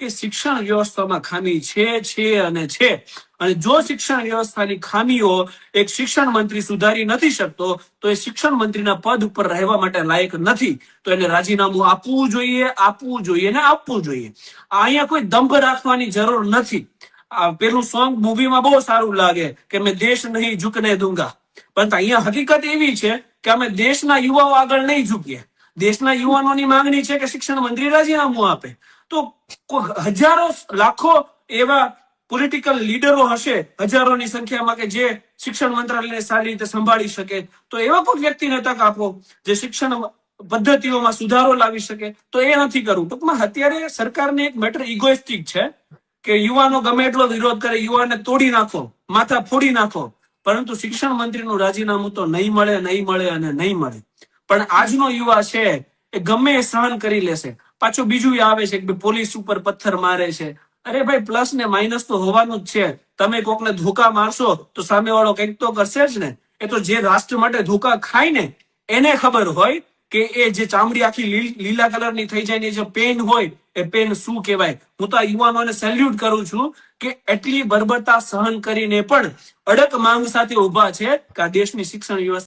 કે શિક્ષણ વ્યવસ્થામાં ખામી છે. અને જો શિક્ષણ વ્યવસ્થાની ખામીઓ એક શિક્ષણ મંત્રી સુધારી નથી શકતો તો એ શિક્ષણ મંત્રીના પદ ઉપર રહેવા માટે લાયક નથી. તો એને રાજીનામું આપવું જોઈએ ને આપવું જોઈએ. અહીંયા કોઈ દંભ રાખવાની જરૂર નથી. પેલું સોંગ મૂવીમાં બહુ સારું લાગે કે મેં દેશ નહીં ઝુકને દૂંગા, પરંતુ અહીંયા હકીકત એવી છે કે અમે દેશના યુવાઓ આગળ નહીં ઝૂકીએ. દેશના યુવાનોની માંગણી છે કે શિક્ષણ મંત્રી રાજીનામું આપે. તો હજારો લાખો એવા પોલિટિકલ લીડરો હશે હજારોની સંખ્યામાં કે જે શિક્ષણ મંત્રાલયને સારી રીતે સંભાળી શકે. તો એવા કોઈ વ્યક્તિને તક આપો જે શિક્ષણ પદ્ધતિઓમાં સુધારો લાવી શકે. તો એ નથી કરવું. ટૂંકમાં અત્યારે સરકારને એક મેટર ઇગોઇસ્ટિક છે કે યુવાનો ગમે એટલો વિરોધ કરે, યુવાનને તોડી નાખો, માથા ફોડી નાખો, પરંતુ શિક્ષણ મંત્રીનું રાજીનામું તો નહીં મળે. પણ આજનો યુવા છે એ ગમે એ સહન કરી લેશે. પાછું બીજું આવે છે કે પોલીસ ઉપર પથ્થર મારે છે. અરે ભાઈ, પ્લસ ને માઇનસ તો હોવાનું જ છે. તમે કોકને ધોકા મારશો તો સામેવાળો કંઈક તો કરશે જ ને. એ તો જે રાષ્ટ્ર માટે ધોકા ખાય ને એને ખબર હોય કે એ જે ચામડી આખી લીલા કલરની થઈ જાય ને જે પેન હોય એ પેન શું કહેવાય. હું તો આ યુવાનોને સેલ્યુટ કરું છું કે એટલી બર્બરતા સહન કરીને પણ અડગ માંગ સાથે ઉભા છે કે આ દેશની શિક્ષણ વ્યવસ્થા